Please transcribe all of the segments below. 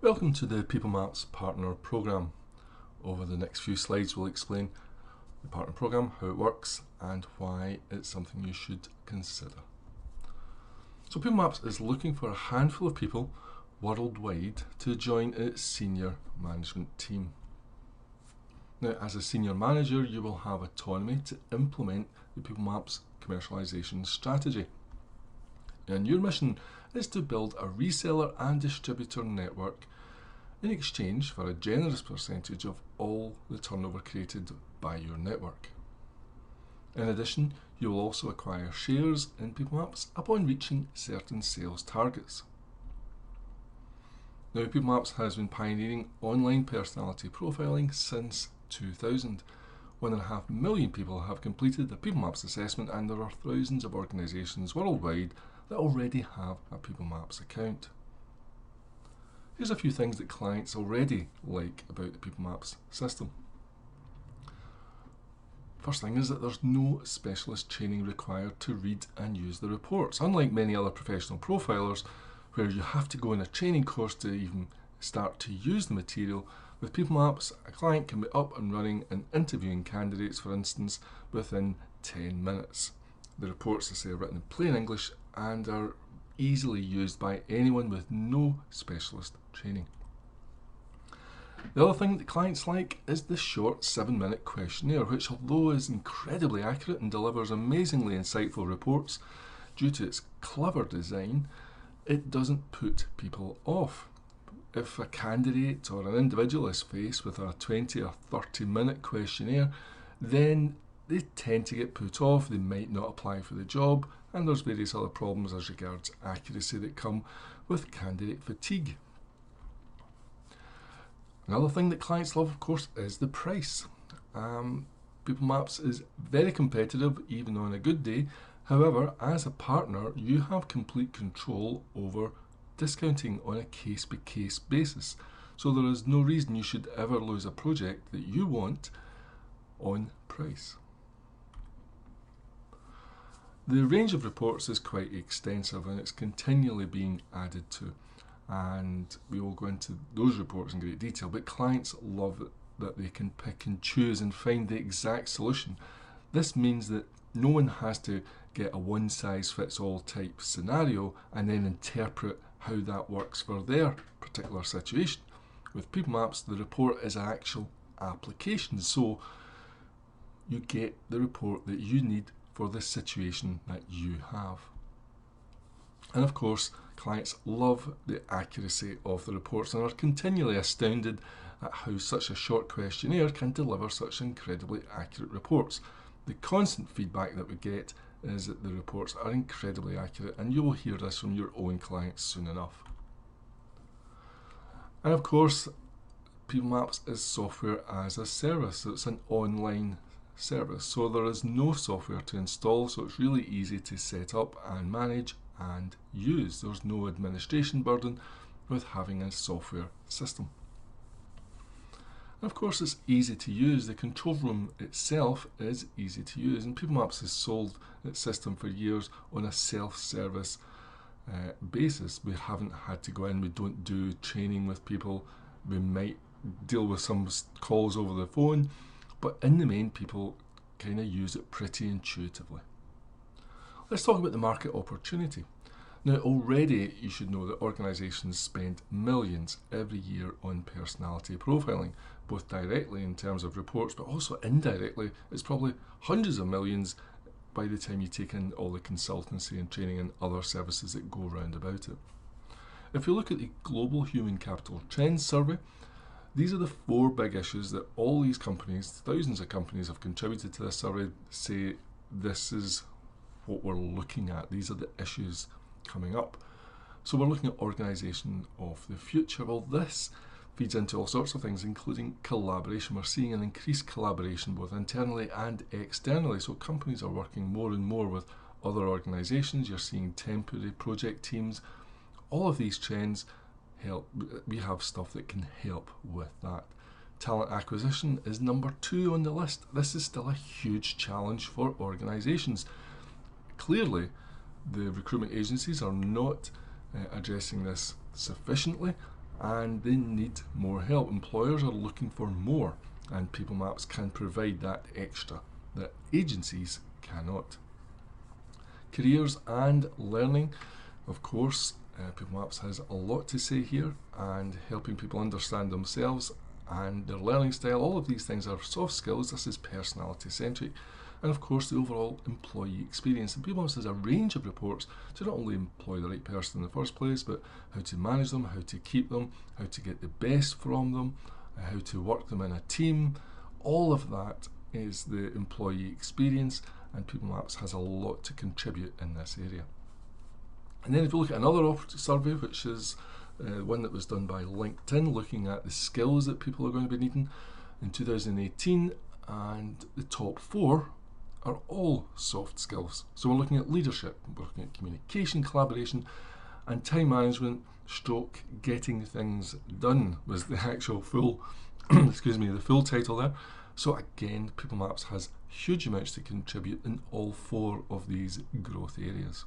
Welcome to the PeopleMaps Partner Programme. Over the next few slides we'll explain the partner programme, how it works and why it's something you should consider. So PeopleMaps is looking for a handful of people worldwide to join its senior management team. Now, as a senior manager, you will have autonomy to implement the PeopleMaps commercialisation strategy. And your mission is to build a reseller and distributor network in exchange for a generous percentage of all the turnover created by your network. In addition, you will also acquire shares in PeopleMaps upon reaching certain sales targets. Now, PeopleMaps has been pioneering online personality profiling since 2000. 1.5 million people have completed the PeopleMaps assessment, and there are thousands of organisations worldwide that already have a PeopleMaps account. Here's a few things that clients already like about the PeopleMaps system. First thing is that there's no specialist training required to read and use the reports. Unlike many other professional profilers, where you have to go on a training course to even start to use the material, with PeopleMaps, a client can be up and running and interviewing candidates, for instance, within 10 minutes. The reports, as I say, are written in plain English and are easily used by anyone with no specialist training. The other thing that clients like is the short 7-minute questionnaire, which, although is incredibly accurate and delivers amazingly insightful reports due to its clever design, it doesn't put people off. If a candidate or an individual is faced with a 20 or 30-minute questionnaire, then they tend to get put off, they might not apply for the job, and there's various other problems as regards accuracy that come with candidate fatigue. Another thing that clients love, of course, is the price. PeopleMaps is very competitive even on a good day. However, as a partner, you have complete control over discounting on a case-by-case basis. So there is no reason you should ever lose a project that you want on price. The range of reports is quite extensive and it's continually being added to, and we will go into those reports in great detail, but clients love it that they can pick and choose and find the exact solution. This means that no one has to get a one-size-fits-all type scenario and then interpret how that works for their particular situation. With PeopleMaps, the report is an actual application, so you get the report that you need for the situation that you have. And of course, clients love the accuracy of the reports and are continually astounded at how such a short questionnaire can deliver such incredibly accurate reports. The constant feedback that we get is that the reports are incredibly accurate, and you will hear this from your own clients soon enough. And of course, PeopleMaps is software as a service, so it's an online service, so there is no software to install, so it's really easy to set up and manage and use. There's no administration burden with having a software system. And of course, it's easy to use. The control room itself is easy to use, and PeopleMaps has sold its system for years on a self-service basis. We haven't had to go in, we don't do training with people, we might deal with some calls over the phone, but in the main, people kind of use it pretty intuitively. Let's talk about the market opportunity. Now, already you should know that organisations spend millions every year on personality profiling, both directly in terms of reports, but also indirectly. It's probably hundreds of millions by the time you take in all the consultancy and training and other services that go round about it. If you look at the Global Human Capital Trends Survey, these are the 4 big issues that all these companies, thousands of companies have contributed to this survey, say this is what we're looking at. These are the issues coming up. So we're looking at organisation of the future. Well, this feeds into all sorts of things, including collaboration. We're seeing an increased collaboration both internally and externally. So companies are working more and more with other organisations. You're seeing temporary project teams. All of these trends help. We have stuff that can help with that. Talent acquisition is number 2 on the list. This is still a huge challenge for organisations. Clearly, the recruitment agencies are not addressing this sufficiently, and they need more help. Employers are looking for more, and PeopleMaps can provide that extra that agencies cannot. Careers and learning, of course, PeopleMaps has a lot to say here, and helping people understand themselves and their learning style. All of these things are soft skills. This is personality centric. And of course, the overall employee experience. And PeopleMaps has a range of reports to not only employ the right person in the first place, but how to manage them, how to keep them, how to get the best from them, how to work them in a team. All of that is the employee experience, and PeopleMaps has a lot to contribute in this area. And then if you look at another survey, which is one that was done by LinkedIn, looking at the skills that people are going to be needing in 2018, and the top 4 are all soft skills. So we're looking at leadership, we're looking at communication, collaboration, and time management stroke getting things done was the actual full the full title there. So again, PeopleMaps has huge amounts to contribute in all 4 of these growth areas.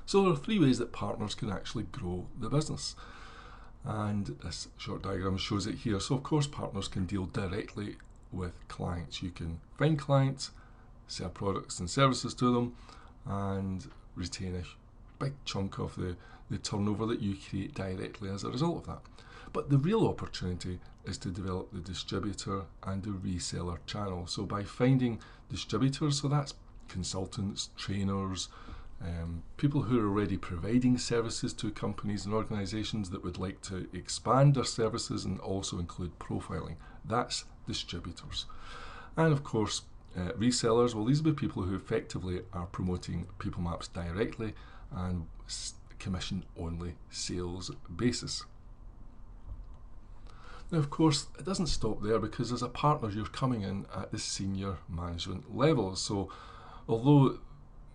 So there are 3 ways that partners can actually grow the business, and this short diagram shows it here. So of course, partners can deal directly with clients. You can find clients, sell products and services to them, and retain a big chunk of the turnover that you create directly as a result of that. But the real opportunity is to develop the distributor and the reseller channel. So by finding distributors, so that's consultants, trainers, people who are already providing services to companies and organisations that would like to expand their services and also include profiling. That's distributors. And of course, resellers, well, these will be people who effectively are promoting PeopleMaps directly and commission-only sales basis. Now, of course, it doesn't stop there, because as a partner, you're coming in at the senior management level. So although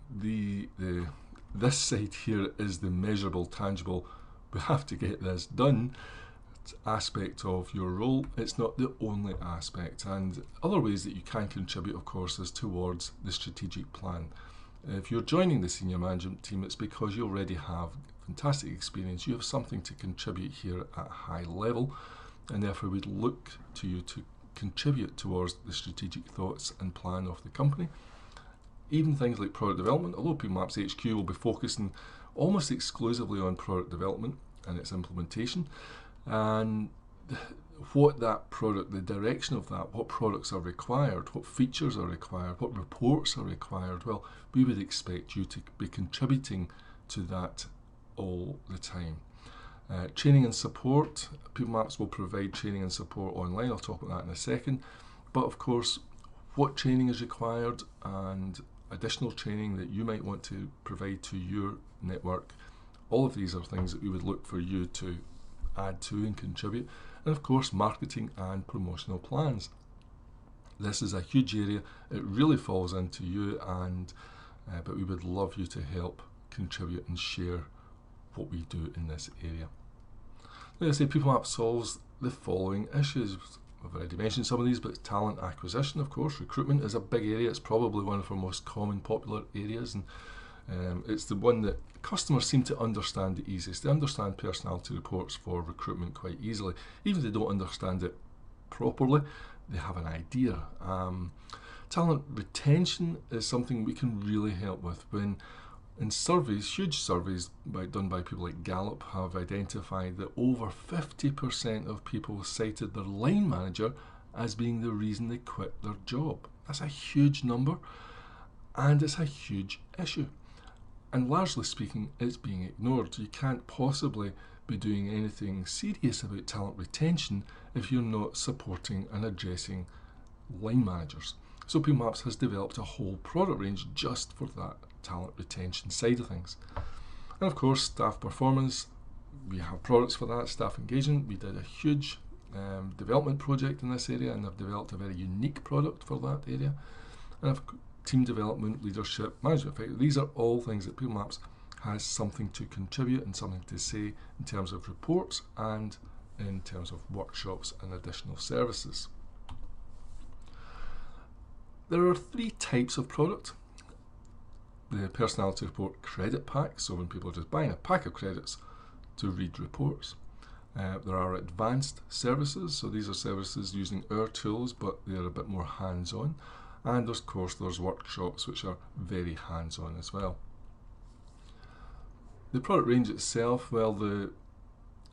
this side here is the measurable, tangible, we have to get this done aspect of your role, it's not the only aspect. And other ways that you can contribute, of course, is towards the strategic plan. If you're joining the senior management team, it's because you already have fantastic experience. You have something to contribute here at a high level, and therefore we'd look to you to contribute towards the strategic thoughts and plan of the company. Even things like product development, although PeopleMaps HQ will be focusing almost exclusively on product development and its implementation, and what that product, the direction of that, what products are required, what features are required, what reports are required, well, we would expect you to be contributing to that all the time. Training and support, PeopleMaps will provide training and support online. I'll talk about that in a second. But of course, what training is required and additional training that you might want to provide to your network, all of these are things that we would look for you to add to and contribute. And of course, marketing and promotional plans. This is a huge area. It really falls into you, and but we would love you to help contribute and share what we do in this area. Like I say, PeopleMaps solves the following issues. I've already mentioned some of these, but talent acquisition, of course. Recruitment is a big area. It's probably one of our most common, popular areas, and it's the one that customers seem to understand the easiest. They understand personality reports for recruitment quite easily. Even if they don't understand it properly, they have an idea. Talent retention is something we can really help with. When in surveys, huge surveys done by people like Gallup have identified that over 50% of people cited their line manager as being the reason they quit their job. That's a huge number, and it's a huge issue. And largely speaking, it's being ignored. You can't possibly be doing anything serious about talent retention if you're not supporting and addressing line managers. So PeopleMaps has developed a whole product range just for that talent retention side of things. And of course, staff performance, we have products for that. Staff engagement, we did a huge development project in this area, and have developed a very unique product for that area. And team development, leadership, management effect, these are all things that PeopleMaps has something to contribute and something to say in terms of reports and in terms of workshops and additional services. There are 3 types of product. The personality report credit pack, so when people are just buying a pack of credits to read reports. There are advanced services, so these are services using our tools, but they're a bit more hands-on. And of course there's workshops which are very hands-on as well. The product range itself, well, the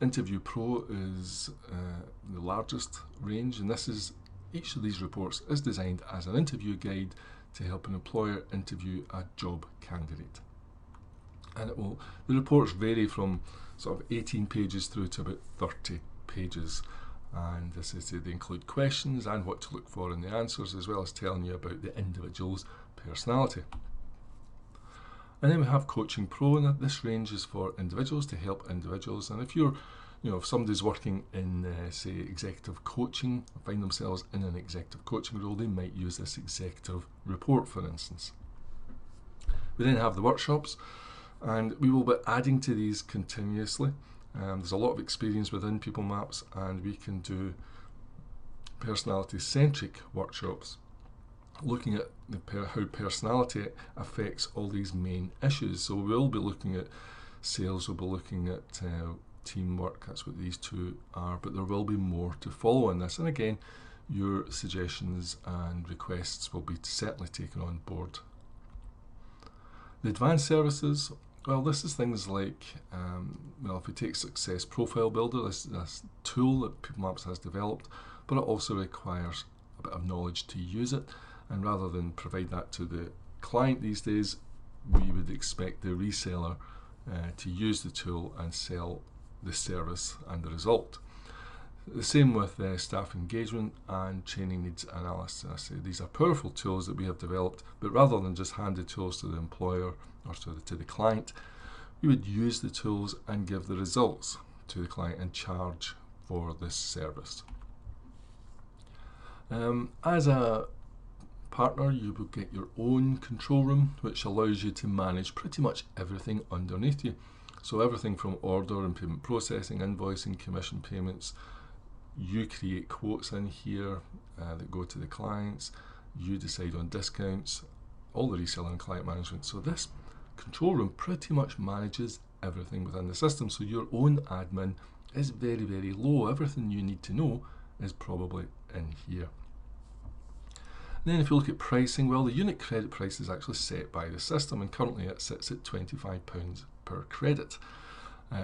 Interview Pro is the largest range, and each of these reports is designed as an interview guide to help an employer interview a job candidate. And the reports vary from sort of 18 pages through to about 30 pages. And they include questions and what to look for in the answers, as well as telling you about the individual's personality. And then we have Coaching Pro, and this range is for individuals, to help individuals. And if somebody's working in, say, executive coaching, find themselves in an executive coaching role, they might use this executive report, for instance. We then have the workshops, and we will be adding to these continuously. There's a lot of experience within PeopleMaps, and we can do personality-centric workshops, looking at how personality affects all these main issues. So we'll be looking at sales, we'll be looking at teamwork, that's what these two are, but there will be more to follow on this. And again, your suggestions and requests will be certainly taken on board. The advanced services, well, this is things like, if we take Success Profile Builder, this tool that PeopleMaps has developed, but it also requires a bit of knowledge to use it. And rather than provide that to the client these days, we would expect the reseller to use the tool and sell the service and the result. The same with staff engagement and training needs analysis. I say these are powerful tools that we have developed, but rather than just hand the tools to the employer or to the client, we would use the tools and give the results to the client and charge for this service. As a partner, you will get your own control room, which allows you to manage pretty much everything underneath you. So everything from order and payment processing, invoicing, commission payments. You create quotes in here that go to the clients. You decide on discounts, all the reseller and client management. So this control room pretty much manages everything within the system. So your own admin is very, very low. Everything you need to know is probably in here. And then if you look at pricing, well, the unit credit price is actually set by the system, and currently it sits at £25 per credit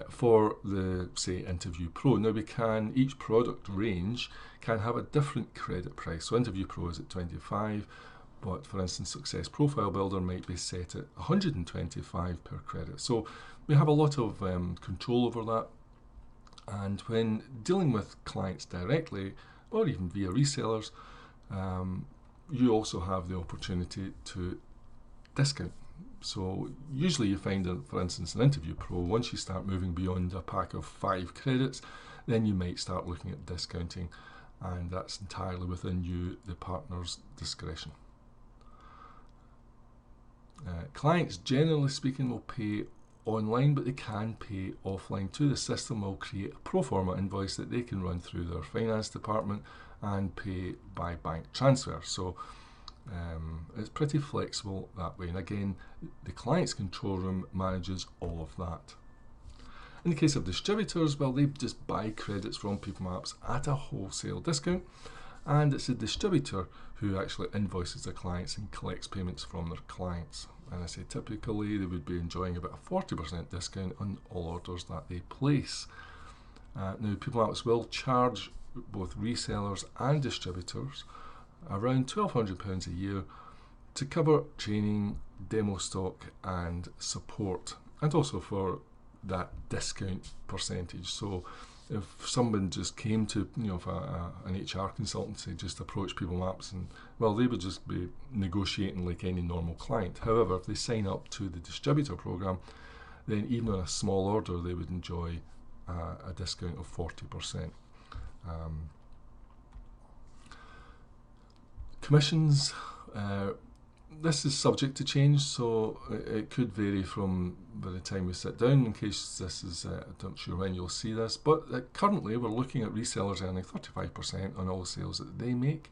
for the, say, Interview Pro. Now each product range can have a different credit price. So Interview Pro is at 25, but for instance, Success Profile Builder might be set at 125 per credit. So we have a lot of control over that. And when dealing with clients directly, or even via resellers, you also have the opportunity to discount. So usually you find that, for instance, an Interview Pro, once you start moving beyond a pack of 5 credits, then you might start looking at discounting, and that's entirely within you, the partner's discretion. Clients, generally speaking, will pay online, but they can pay offline too. The system will create a pro forma invoice that they can run through their finance department and pay by bank transfer. So it's pretty flexible that way. And again, the client's control room manages all of that. In the case of distributors, well, they just buy credits from PeopleMaps at a wholesale discount, and it's the distributor who actually invoices their clients and collects payments from their clients. And I say typically they would be enjoying about a 40% discount on all orders that they place. Now, PeopleMaps will charge both resellers and distributors around £1,200 a year to cover training, demo stock and support, and also for that discount percentage. So if someone just came to, if an HR consultancy just approached PeopleMaps, and well, they would just be negotiating like any normal client. However, if they sign up to the distributor program, then even on a small order they would enjoy a discount of 40%. Commissions, this is subject to change, so it could vary from by the time we sit down, in case this is, I'm not sure when you'll see this, but currently we're looking at resellers earning 35% on all sales that they make,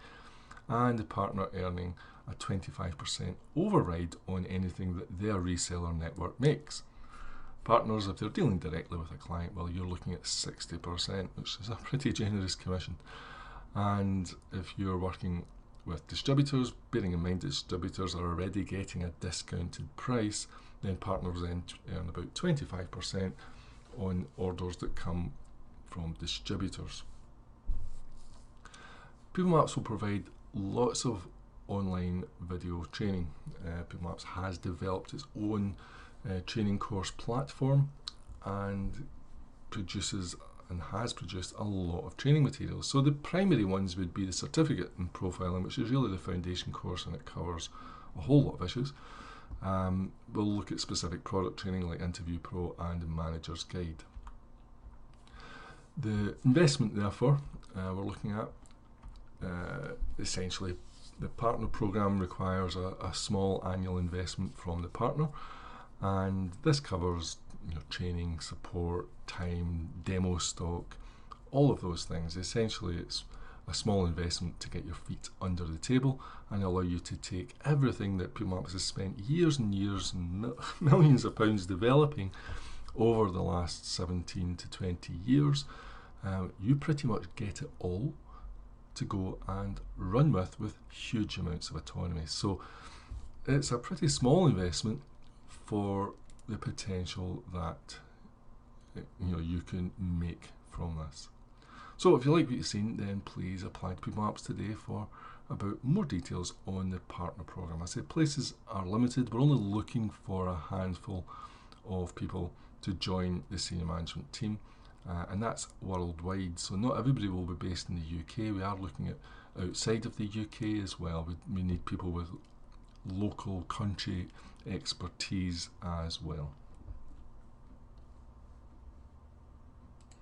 and the partner earning a 25% override on anything that their reseller network makes. Partners, if they're dealing directly with a client, well, you're looking at 60%, which is a pretty generous commission. And if you're working with distributors, bearing in mind distributors are already getting a discounted price, then partners then earn about 25% on orders that come from distributors. PeopleMaps will provide lots of online video training. PeopleMaps has developed its own training course platform and produces and has produced a lot of training materials. So the primary ones would be the certificate in profiling, which is really the foundation course, and it covers a whole lot of issues. We'll look at specific product training like Interview Pro and Manager's Guide. The investment, therefore, we're looking at essentially the partner program requires a small annual investment from the partner, and this covers training, support, time, demo stock, all of those things. Essentially, it's a small investment to get your feet under the table and allow you to take everything that PeopleMaps has spent years and years and millions of pounds developing over the last 17 to 20 years. You pretty much get it all to go and run with huge amounts of autonomy. So it's a pretty small investment for the potential that you can make from this. So if you like what you've seen, then please apply to PeopleMaps today for about more details on the partner program. I said places are limited. We're only looking for a handful of people to join the senior management team, and that's worldwide. So not everybody will be based in the UK. We are looking at outside of the UK as well. We need people with local country expertise as well.